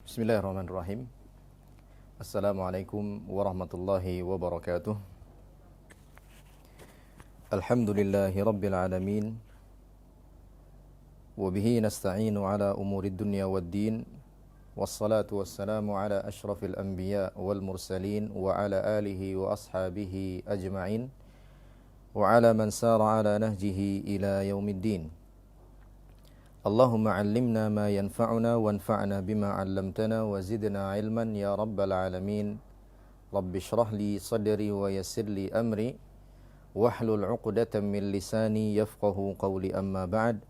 Bismillahirrahmanirrahim. Assalamualaikum warahmatullahi wabarakatuh. Alhamdulillahi rabbil alamin. Wabihi nasta'inu ala umurid dunya waddin. Wassalatu wassalamu ala ashrafil anbiya wal mursalin. Wa ala alihi wa ashabihi ajma'in. Wa ala man sara ala nahjihi ila yaumiddin. Allahumma 'allimna ma yanfa'una wanfa'na bima 'allamtana wa zidna 'ilman ya rabbal alamin. Rabbi shrah li sadri wa yassir li amri wahlul 'uqdatam min lisani yafqahu qawli amma ba'd.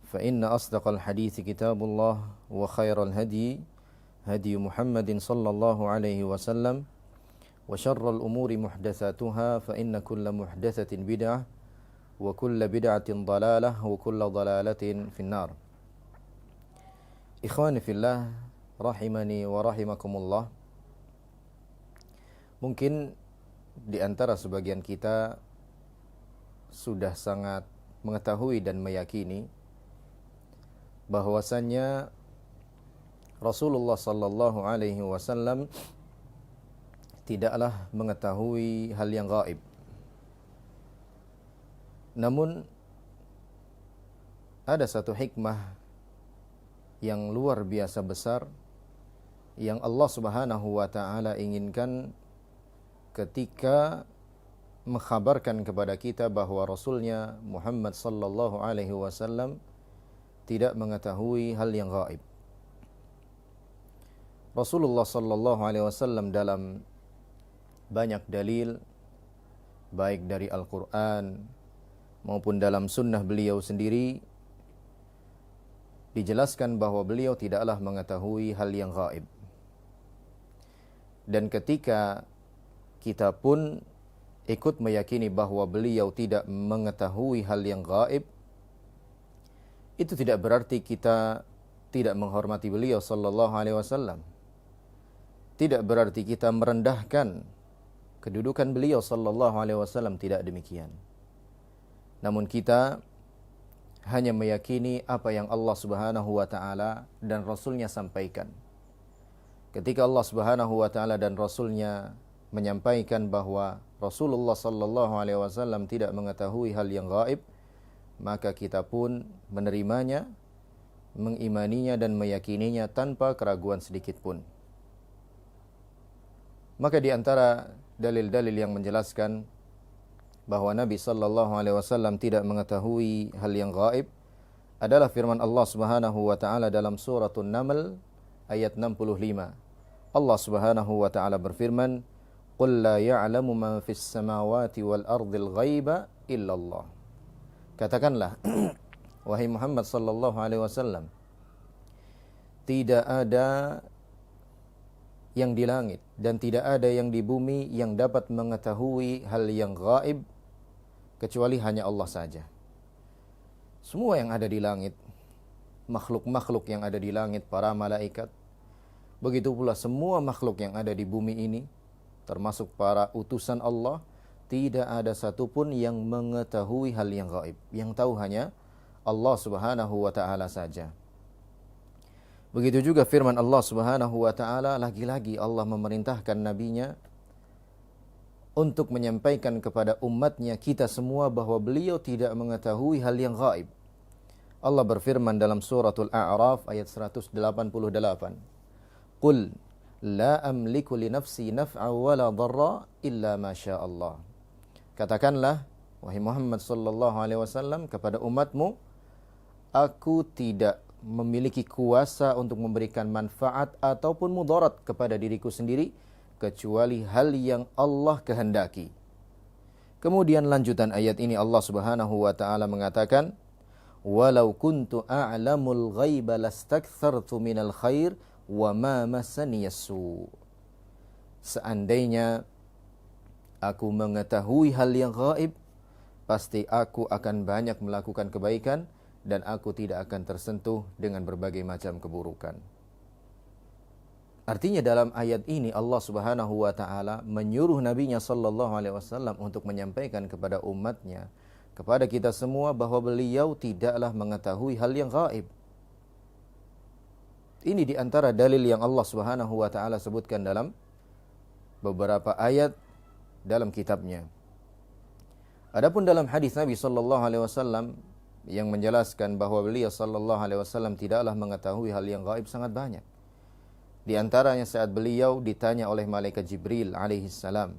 Fa inna asdaqal hadithi kitabullah wa khairal hadi hadi Muhammadin sallallahu alaihi wasallam wa syarral umuri muhdatsatuha fa inna kulla muhdatsatin bid'ah wa kulla bid'atin dalalah wa kulla dalalatin finnar. Ikhwani fillah rahimani wa rahimakumullah. Mungkin di antara sebagian kita sudah sangat mengetahui dan meyakini bahwasannya Rasulullah sallallahu alaihi wasallam tidaklah mengetahui hal yang gaib. Namun ada satu hikmah yang luar biasa besar yang Allah Subhanahu wa taala inginkan ketika mengkhabarkan kepada kita bahwa Rasulnya Muhammad sallallahu alaihi wasallam tidak mengetahui hal yang gaib. Rasulullah sallallahu alaihi wasallam dalam banyak dalil baik dari Al-Qur'an maupun dalam sunnah beliau sendiri dijelaskan bahwa beliau tidaklah mengetahui hal yang gaib. Dan ketika kita pun ikut meyakini bahwa beliau tidak mengetahui hal yang gaib, itu tidak berarti kita tidak menghormati beliau sallallahu alaihi wasallam. Tidak berarti kita merendahkan kedudukan beliau sallallahu alaihi wasallam, tidak demikian. Namun kita hanya meyakini apa yang Allah Subhanahu wa taala dan Rasulnya sampaikan. Ketika Allah Subhanahu wa taala dan Rasulnya menyampaikan bahwa Rasulullah sallallahu alaihi wasallam tidak mengetahui hal yang gaib, maka kita pun menerimanya, mengimaninya dan meyakininya tanpa keraguan sedikit pun. Maka di antara dalil-dalil yang menjelaskan bahwa Nabi sallallahu alaihi wasallam tidak mengetahui hal yang gaib adalah firman Allah Subhanahu wa taala dalam suratul Naml ayat 65. Allah Subhanahu wa taala berfirman, "Qul la ya'lamu man fis samawati wal ardil ghaiba illa Allah." Katakanlah wahai Muhammad sallallahu alaihi wasallam, tidak ada yang di langit dan tidak ada yang di bumi yang dapat mengetahui hal yang gaib kecuali hanya Allah saja. Semua yang ada di langit, makhluk-makhluk yang ada di langit, para malaikat, begitu pula semua makhluk yang ada di bumi ini, termasuk para utusan Allah, tidak ada satupun yang mengetahui hal yang gaib. Yang tahu hanya Allah Subhanahu wa taala saja. Begitu juga firman Allah Subhanahu wa taala, lagi-lagi Allah memerintahkan nabinya untuk menyampaikan kepada umatnya kita semua bahwa beliau tidak mengetahui hal yang gaib. Allah berfirman dalam suratul A'raf ayat 188. Qul la amliku li nafsi naf'a wa la dharra illa ma syaa Allah. Katakanlah wahai Muhammad sallallahu alaihi wasallam kepada umatmu, aku tidak memiliki kuasa untuk memberikan manfaat ataupun mudarat kepada diriku sendiri kecuali hal yang Allah kehendaki. Kemudian lanjutan ayat ini Allah Subhanahu wa taala mengatakan, "Walau kuntu a'lamul ghaiba lastakthartu minal khair wa ma massaniyas su." Seandainya aku mengetahui hal yang gaib, pasti aku akan banyak melakukan kebaikan dan aku tidak akan tersentuh dengan berbagai macam keburukan. Artinya dalam ayat ini Allah Subhanahu wa taala menyuruh nabinya sallallahu alaihi wasallam untuk menyampaikan kepada umatnya, kepada kita semua bahwa beliau tidaklah mengetahui hal yang gaib. Ini di antara dalil yang Allah Subhanahu wa taala sebutkan dalam beberapa ayat dalam kitabnya. Adapun dalam hadis Nabi sallallahu alaihi wasallam yang menjelaskan bahwa beliau sallallahu alaihi wasallam tidaklah mengetahui hal yang gaib sangat banyak. Di antaranya saat beliau ditanya oleh malaikat Jibril alaihi salam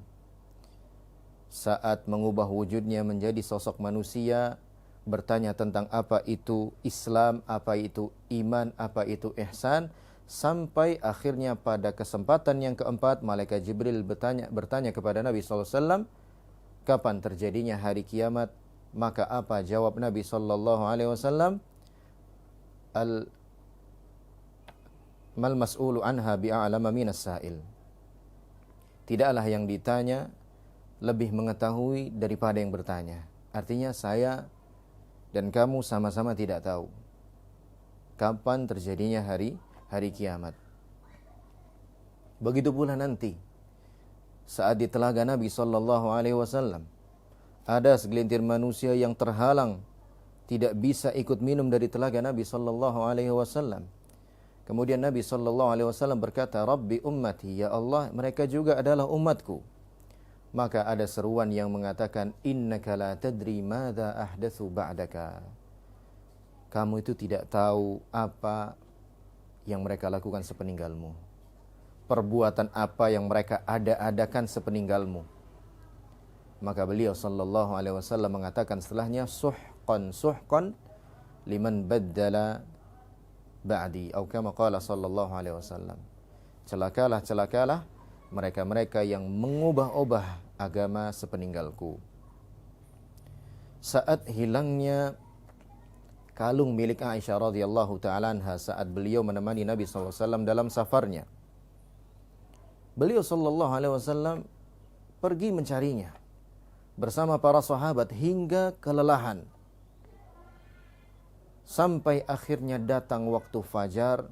saat mengubah wujudnya menjadi sosok manusia, bertanya tentang apa itu Islam, apa itu iman, apa itu ihsan, sampai akhirnya pada kesempatan yang keempat malaikat Jibril bertanya kepada Nabi sallallahu alaihi wasallam kapan terjadinya hari kiamat. Maka apa jawab Nabi sallallahu alaihi wasallam? Mal mas'ulu anha bi'a'lama minas sa'il. Tidaklah yang ditanya lebih mengetahui daripada yang bertanya. Artinya saya dan kamu sama-sama tidak tahu kapan terjadinya hari kiamat. Begitu pula nanti saat di telaga Nabi sallallahu alaihi wasallam ada segelintir manusia yang terhalang tidak bisa ikut minum dari telaga Nabi sallallahu alaihi wasallam. Kemudian Nabi sallallahu alaihi wasallam berkata, "Rabbi ummati, ya Allah, mereka juga adalah umatku." Maka ada seruan yang mengatakan, "Innaka la tadri madza ahdatsu ba'daka." Kamu itu tidak tahu apa yang mereka lakukan sepeninggalmu. Perbuatan apa yang mereka ada-adakan sepeninggalmu. Maka beliau sallallahu alaihi wasallam mengatakan setelahnya, suhqan liman baddala ba'di, atau kama qala sallallahu alaihi wasallam. Celakalah mereka-mereka yang mengubah-ubah agama sepeninggalku. Saat hilangnya kalung milik Aisyah radhiyallahu taala anha saat beliau menemani Nabi sallallahu alaihi wasallam dalam safarnya, beliau sallallahu alaihi wasallam pergi mencarinya bersama para sahabat hingga kelelahan. Sampai akhirnya datang waktu fajar,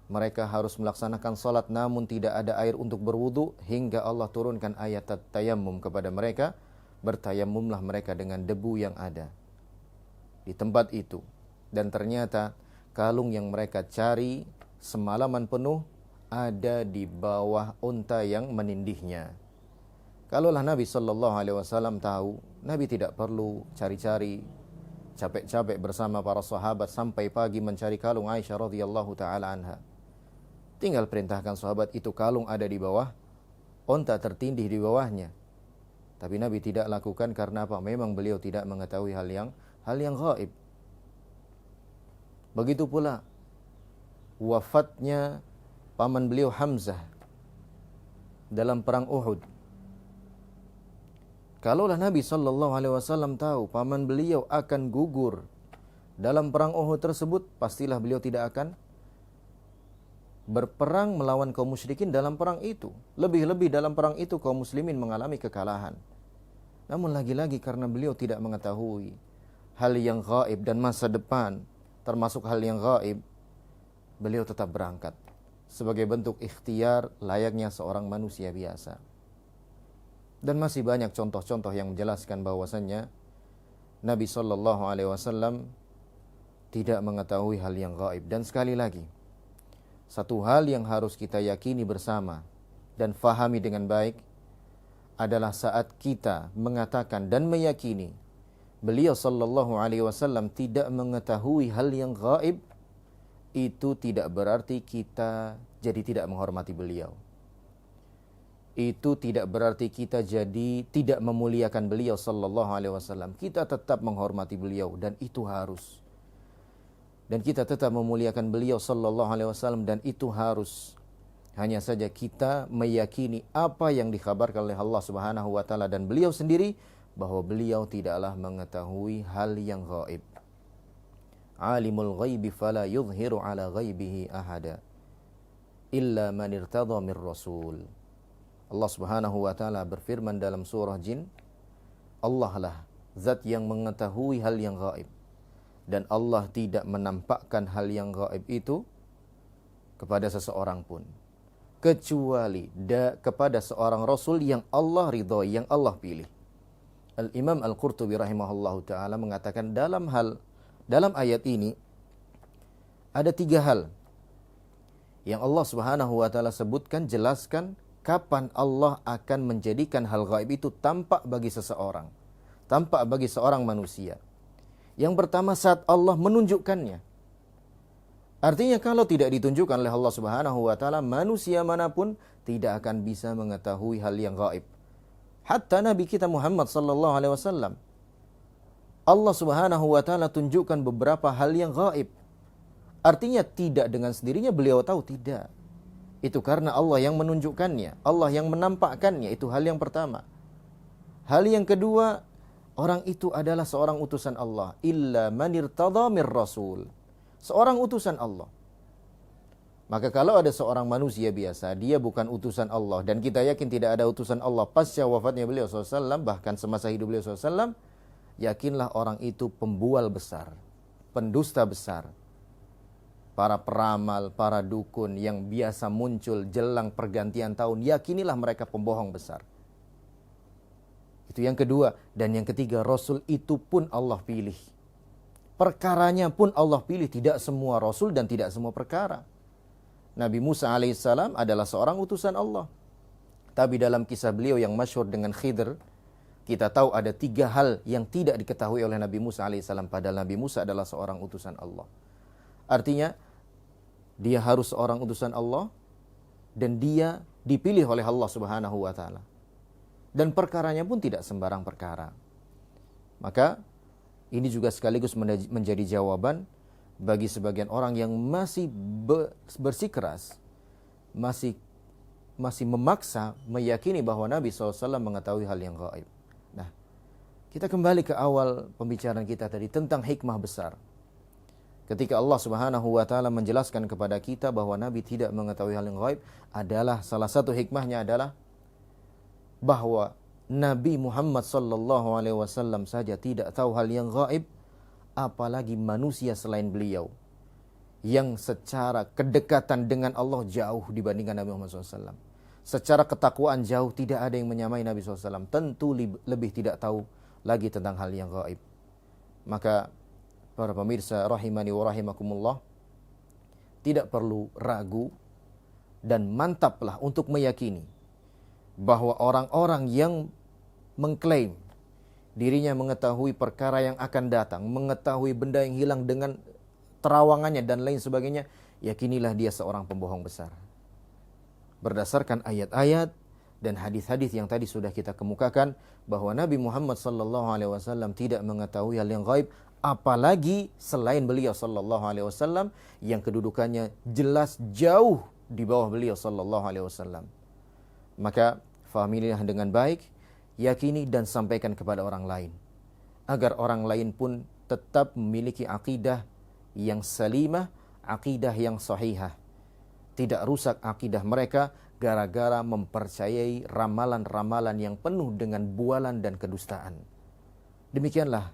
mereka harus melaksanakan salat namun tidak ada air untuk berwudu, hingga Allah turunkan ayat tayammum kepada mereka. Bertayammumlah mereka dengan debu yang ada di tempat itu. Dan ternyata kalung yang mereka cari semalaman penuh ada di bawah unta yang menindihnya. Kalaulah Nabi sallallahu alaihi wasallam tahu, Nabi tidak perlu cari-cari capek-capek bersama para sahabat sampai pagi mencari kalung Aisyah radhiyallahu taala anha. Tinggal perintahkan sahabat itu kalung ada di bawah, unta tertindih di bawahnya. Tapi Nabi tidak lakukan karena apa? Memang beliau tidak mengetahui hal yang gaib. Begitu pula wafatnya paman beliau Hamzah dalam perang Uhud. Kalaulah Nabi sallallahu alaihi wasallam tahu paman beliau akan gugur dalam perang Uhud tersebut, pastilah beliau tidak akan berperang melawan kaum musyrikin dalam perang itu. Lebih-lebih dalam perang itu kaum muslimin mengalami kekalahan. Namun lagi-lagi karena beliau tidak mengetahui hal yang gaib dan masa depan, termasuk hal yang gaib, beliau tetap berangkat sebagai bentuk ikhtiar layaknya seorang manusia biasa. Dan masih banyak contoh-contoh yang menjelaskan bahwasannya Nabi sallallahu alaihi wasallam tidak mengetahui hal yang gaib. Dan sekali lagi, satu hal yang harus kita yakini bersama dan fahami dengan baik adalah saat kita mengatakan dan meyakini beliau sallallahu alaihi wasallam tidak mengetahui hal yang gaib, itu tidak berarti kita jadi tidak menghormati beliau. Itu tidak berarti kita jadi tidak memuliakan beliau sallallahu alaihi wasallam. Kita tetap menghormati beliau dan itu harus. Dan kita tetap memuliakan beliau sallallahu alaihi wasallam dan itu harus. Hanya saja kita meyakini apa yang dikhabarkan oleh Allah Subhanahu wa taala dan beliau sendiri bahwa beliau tidaklah mengetahui hal yang gaib. Alimul ghaibi fala yuzhiru ala ghaibihi ahada illa man irtadha mir rasul. Allah Subhanahu wa taala berfirman dalam surah Jin, Allah lah zat yang mengetahui hal yang gaib dan Allah tidak menampakkan hal yang gaib itu kepada seseorang pun kecuali kepada seorang rasul yang Allah ridhoi, yang Allah pilih. Al-Imam Al-Qurtubi rahimahullahu taala mengatakan dalam ayat ini ada 3 hal yang Allah Subhanahu wa taala sebutkan, jelaskan kapan Allah akan menjadikan hal gaib itu tampak bagi seseorang, tampak bagi seorang manusia. Yang pertama, saat Allah menunjukkannya. Artinya kalau tidak ditunjukkan oleh Allah Subhanahu wa taala, manusia manapun tidak akan bisa mengetahui hal yang gaib. Hatta Nabi kita Muhammad sallallahu alaihi wasallam, Allah Subhanahu wa taala tunjukkan beberapa hal yang gaib. Artinya tidak dengan sendirinya beliau tahu, tidak. Itu karena Allah yang menunjukkannya, Allah yang menampakkannya, itu hal yang pertama. Hal yang kedua, orang itu adalah seorang utusan Allah. Illa man irtada mir rasul. Seorang utusan Allah. Maka kalau ada seorang manusia biasa, dia bukan utusan Allah, dan kita yakin tidak ada utusan Allah pasca wafatnya beliau SAW, bahkan semasa hidup beliau SAW, yakinlah orang itu pembual besar, pendusta besar. Para peramal, para dukun yang biasa muncul jelang pergantian tahun, yakinilah mereka pembohong besar. Itu yang kedua. Dan yang ketiga, Rasul itu pun Allah pilih. Perkaranya pun Allah pilih, tidak semua Rasul dan tidak semua perkara. Nabi Musa alaihissalam adalah seorang utusan Allah. Tapi dalam kisah beliau yang masyhur dengan Khidr, kita tahu ada 3 hal yang tidak diketahui oleh Nabi Musa alaihissalam, padahal Nabi Musa adalah seorang utusan Allah. Artinya, dia harus seorang utusan Allah dan dia dipilih oleh Allah Subhanahu wa taala. Dan perkaranya pun tidak sembarang perkara. Maka ini juga sekaligus menjadi jawaban bagi sebagian orang yang masih bersikeras, masih memaksa meyakini bahwa Nabi SAW mengetahui hal yang gaib. Nah, kita kembali ke awal pembicaraan kita tadi tentang hikmah besar. Ketika Allah Subhanahu wa taala menjelaskan kepada kita bahwa Nabi tidak mengetahui hal yang gaib, adalah salah satu hikmahnya adalah bahwa Nabi Muhammad sallallahu alaihi wasallam saja tidak tahu hal yang gaib, apalagi manusia selain beliau yang secara kedekatan dengan Allah jauh dibandingkan Nabi Muhammad SAW. Secara ketakwaan jauh, tidak ada yang menyamai Nabi SAW. Tentu lebih tidak tahu lagi tentang hal yang gaib. Maka para pemirsa rahimani wa rahimakumullah, tidak perlu ragu dan mantaplah untuk meyakini bahwa orang-orang yang mengklaim dirinya mengetahui perkara yang akan datang, mengetahui benda yang hilang dengan terawangannya dan lain sebagainya, yakinilah dia seorang pembohong besar. Berdasarkan ayat-ayat dan hadis-hadis yang tadi sudah kita kemukakan, bahwa Nabi Muhammad SAW tidak mengetahui hal yang gaib, apalagi selain beliau SAW yang kedudukannya jelas jauh di bawah beliau SAW. Maka fahamilah dengan baik, yakini dan sampaikan kepada orang lain, agar orang lain pun tetap memiliki akidah yang salimah, akidah yang sahihah. Tidak rusak akidah mereka gara-gara mempercayai ramalan-ramalan yang penuh dengan bualan dan kedustaan. Demikianlah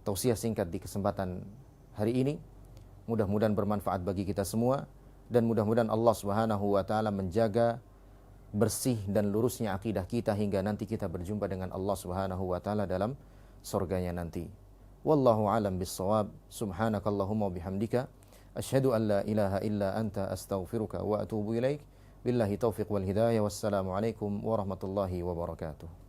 tausiah singkat di kesempatan hari ini. Mudah-mudahan bermanfaat bagi kita semua, dan mudah-mudahan Allah Subhanahu wa taala menjaga bersih dan lurusnya akidah kita hingga nanti kita berjumpa dengan Allah Subhanahu wa taala dalam surganya nanti. Wallahu alam bissawab. Subhanakallahumma bihamdika asyhadu an la ilaha illa anta astaghfiruka wa atubu ilaik. Billahi taufiq wal hidayah. Wassalamu alaikum warahmatullahi wabarakatuh.